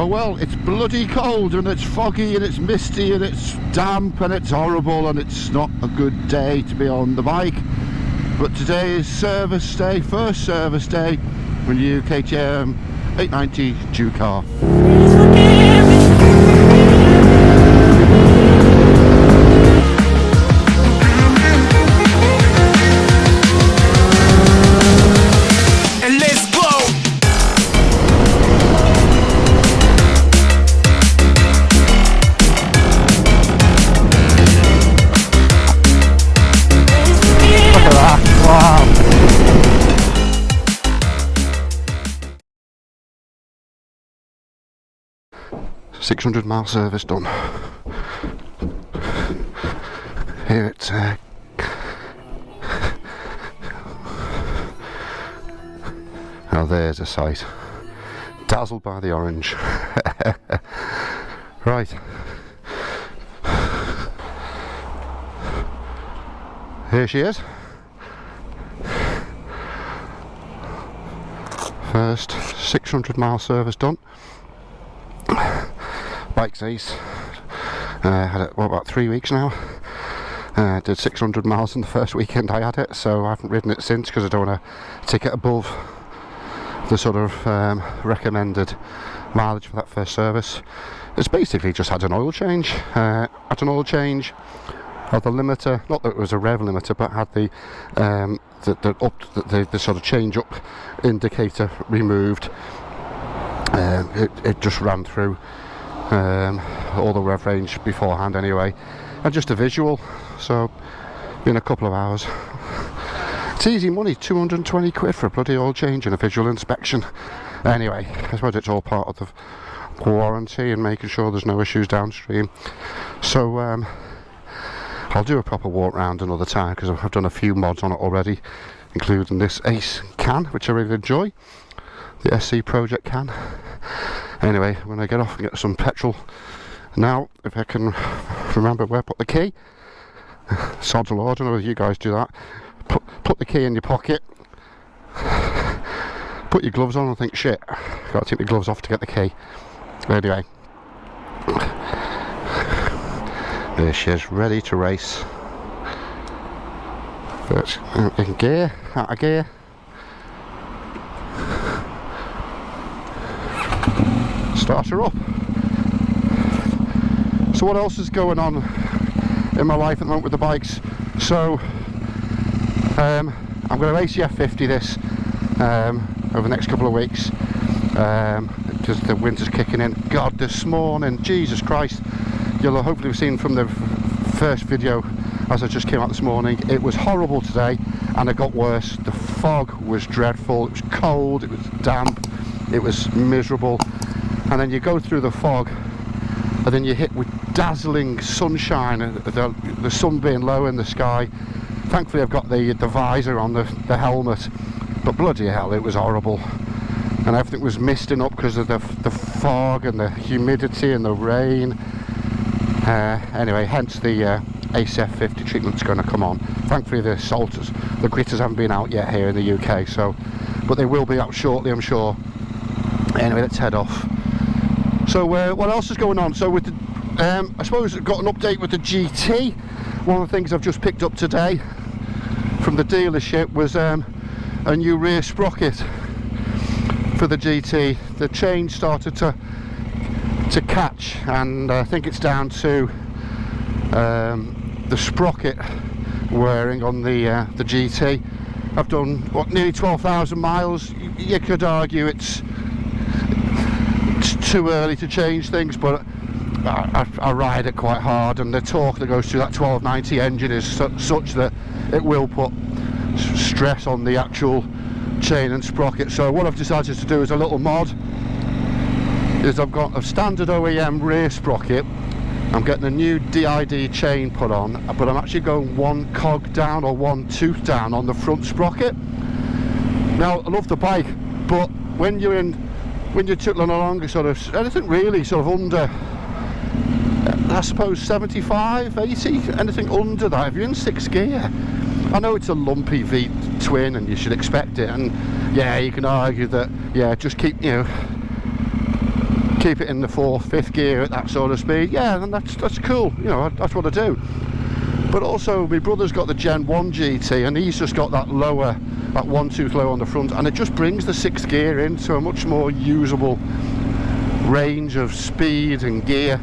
Oh well, it's bloody cold and it's foggy and it's misty and it's damp and it's horrible and it's not a good day to be on the bike. But today is service day, first service day for the KTM 890 Ducar. Wow. 600 mile service done. Here it's oh, there's a sight. Dazzled by the orange. Right. Here she is. First 600 mile service done. Bike's ace. Had it, what, about 3 weeks now. Did 600 miles in the first weekend I had it, so I haven't ridden it since because I don't want to take it above the sort of recommended mileage for that first service. It's basically just had an oil change. Had an oil change of the limiter, not that it was a rev limiter, but had the sort of change up indicator removed. It just ran through all the rev range beforehand anyway, and just a visual, so in a couple of hours. It's easy money, 220 quid for a bloody oil change and a visual inspection. Anyway, I suppose it's all part of the warranty and making sure there's no issues downstream. So I'll do a proper walk round another time because I've done a few mods on it already, including this Ace can, which I really enjoy, the SC Project can. Anyway, when I get off and get some petrol now, if I can remember where I put the key, sod's law, I don't know if you guys do that, put the key in your pocket, put your gloves on and think, shit, got to take my gloves off to get the key. Anyway, there she is, ready to race. First, in gear, out of gear. Start her up. So what else is going on in my life at the moment with the bikes? So I'm going to race the F50 this over the next couple of weeks because the winter's kicking in. God, this morning, Jesus Christ, you'll have hopefully seen from the first video as I just came out this morning, it was horrible today and it got worse. The fog was dreadful, it was cold, it was damp, it was miserable. And then you go through the fog and then you hit with dazzling sunshine, the sun being low in the sky. Thankfully I've got the visor on the helmet, but bloody hell, it was horrible. And everything was misting up because of the fog and the humidity and the rain. Anyway, hence the Ace F50 treatment's going to come on. Thankfully the salters, the gritters haven't been out yet here in the UK, so, but they will be out shortly, I'm sure. Anyway, let's head off. So what else is going on? So with the, I suppose I've got an update with the GT. One of the things I've just picked up today from the dealership was a new rear sprocket for the GT. The chain started to catch, and I think it's down to the sprocket wearing on the GT. I've done what, nearly 12,000 miles. You could argue it's too early to change things, but I ride it quite hard, and the torque that goes through that 1290 engine is such that it will put stress on the actual chain and sprocket. So what I've decided to do is a little mod. Is I've got a standard OEM rear sprocket. I'm getting a new DID chain put on, but I'm actually going one cog down or one tooth down on the front sprocket. Now I love the bike, but when you're tickling along sort of anything really sort of under, I suppose 75, 80, anything under that, if you're in 6th gear, I know it's a lumpy V twin and you should expect it, and yeah, you can argue that, yeah, just keep, you know, keep it in the 4th, 5th gear at that sort of speed, yeah, then that's cool, you know, that's what I do. But also my brother's got the Gen 1 GT, and he's just got that lower, that 1/2 low on the front, and it just brings the 6th gear into a much more usable range of speed and gear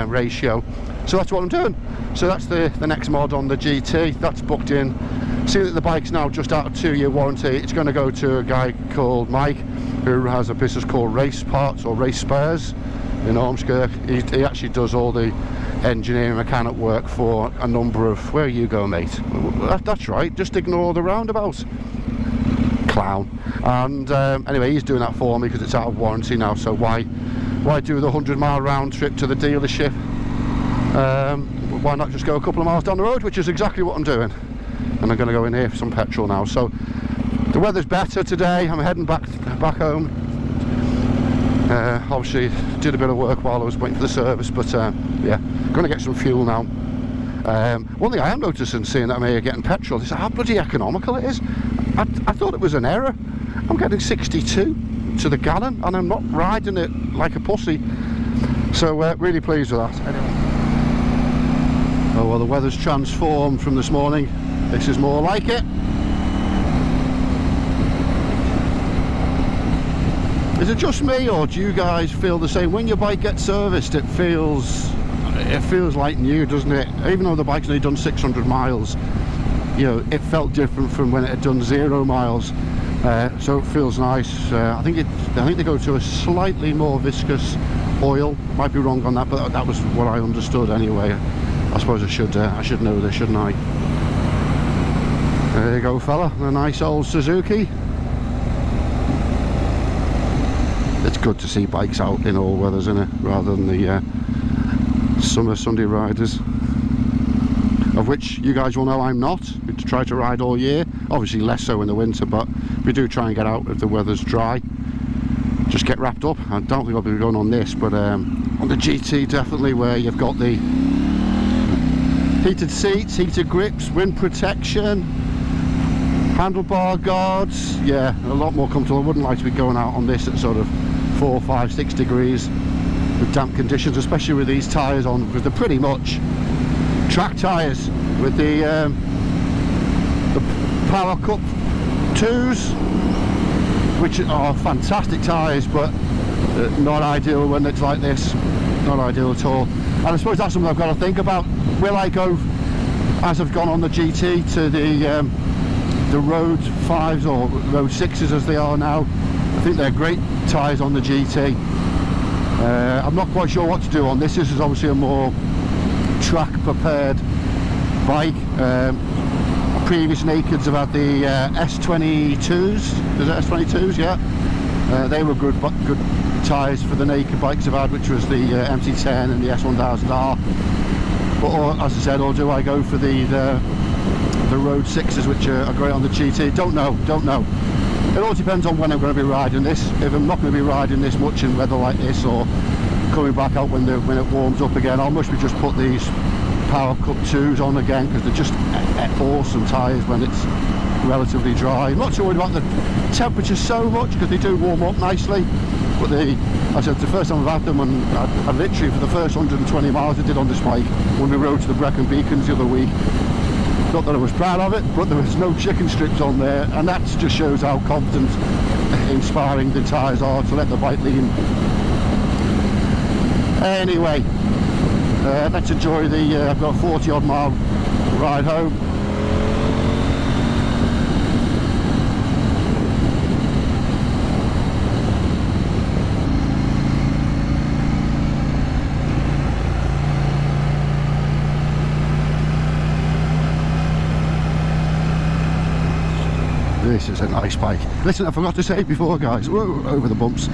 ratio. So that's what I'm doing. So that's the next mod on the GT. That's booked in. See that the bike's now just out of 2-year warranty. It's going to go to a guy called Mike, who has a business called Race Parts or Race Spares in Ormskirk. He actually does all the engineering mechanic work for a number of... Where you go, mate? That's right, just ignore the roundabout, clown. And anyway, he's doing that for me because it's out of warranty now, so why do the 100-mile round trip to the dealership? Why not just go a couple of miles down the road, which is exactly what I'm doing. And I'm going to go in here for some petrol now. So the weather's better today. I'm heading back home. Obviously did a bit of work while I was waiting for the service, but yeah, going to get some fuel now. One thing I am noticing, seeing that I'm here getting petrol, is how bloody economical it is. I thought it was an error. I'm getting 62 to the gallon, and I'm not riding it like a pussy. So really pleased with that. Anyway. Oh well, the weather's transformed from this morning. This is more like it. Is it just me, or do you guys feel the same? When your bike gets serviced, it feels like new, doesn't it? Even though the bike's only done 600 miles, you know, it felt different from when it had done 0 miles. So it feels nice. I think they go to a slightly more viscous oil. Might be wrong on that, but that was what I understood anyway. I suppose I should know this, shouldn't I? There you go, fella. A nice old Suzuki. It's good to see bikes out in all weathers, isn't it? Rather than the summer Sunday riders, of which you guys will know I'm not. We try to ride all year, obviously less so in the winter, but we do try and get out if the weather's dry. Just get wrapped up. I don't think I'll be going on this, but on the GT definitely, where you've got the heated seats, heated grips, wind protection, handlebar guards, yeah, a lot more comfortable. I wouldn't like to be going out on this at sort of 4, 5, 6 degrees with damp conditions, especially with these tyres on, because they're pretty much track tyres with the Power Cup 2s, which are fantastic tyres, but not ideal when it's like this. Not ideal at all. And I suppose that's something I've got to think about. Will I go, as I've gone on the GT, to the Road 5s or Road 6s as they are now? I think they're great tyres on the GT. I'm not quite sure what to do on this. This is obviously a more track prepared bike. Previous Nakeds have had the S22s. Is it S22s? Yeah. They were good tyres for the naked bikes I've had, which was the MT10 and the S1000R. But as I said, or do I go for the Road 6s, which are great on the GT? Don't know. It all depends on when I'm going to be riding this. If I'm not going to be riding this much in weather like this, or coming back out when it warms up again, I'll must be just put these Power Cup 2s on again, because they're just awesome tyres when it's relatively dry. I'm not so worried about the temperature so much, because they do warm up nicely. But I said, the first time I've had them, and I literally, for the first 120 miles I did on this bike, when we rode to the Brecon Beacons the other week, not that I was proud of it, but there was no chicken strips on there, and that just shows how confident, inspiring the tyres are to let the bike lean. Anyway, let's enjoy I've got a 40 odd mile ride home. This is a nice bike. Listen, I forgot to say before, guys, whoa, over the bumps.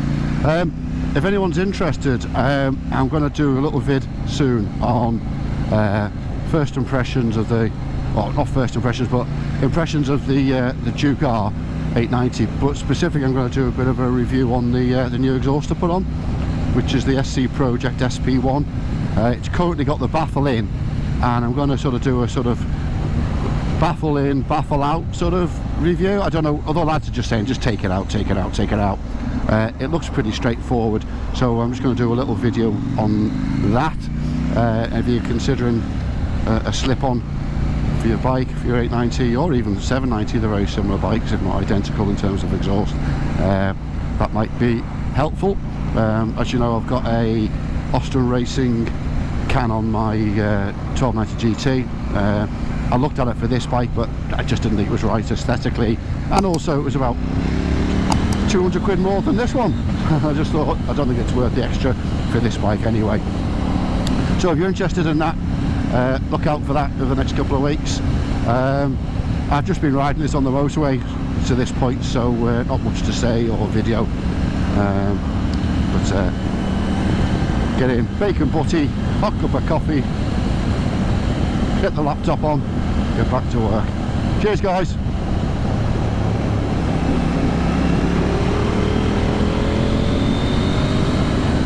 If anyone's interested, I'm going to do a little vid soon on first impressions of the, well, not first impressions, but impressions of the Duke R 890. But specifically, I'm going to do a bit of a review on the new exhaust I put on, which is the SC Project SP1. It's currently got the baffle in, and I'm going to sort of do a sort of baffle in, baffle out sort of review. I don't know, other lads are just saying just take it out, take it out, take it out. It looks pretty straightforward, so I'm just going to do a little video on that. If you're considering a slip-on for your bike, for your 890 or even 790, they're very similar bikes, if not identical in terms of exhaust. That might be helpful. As you know, I've got a Austin Racing can on my 1290 GT. I looked at it for this bike, but I just didn't think it was right aesthetically, and also it was about 200 quid more than this one. I just thought, I don't think it's worth the extra for this bike anyway. So if you're interested in that, look out for that over the next couple of weeks. I've just been riding this on the motorway to this point, so not much to say or video, but get in, bacon butty, hot cup of coffee, get the laptop on, get back to work. Cheers guys.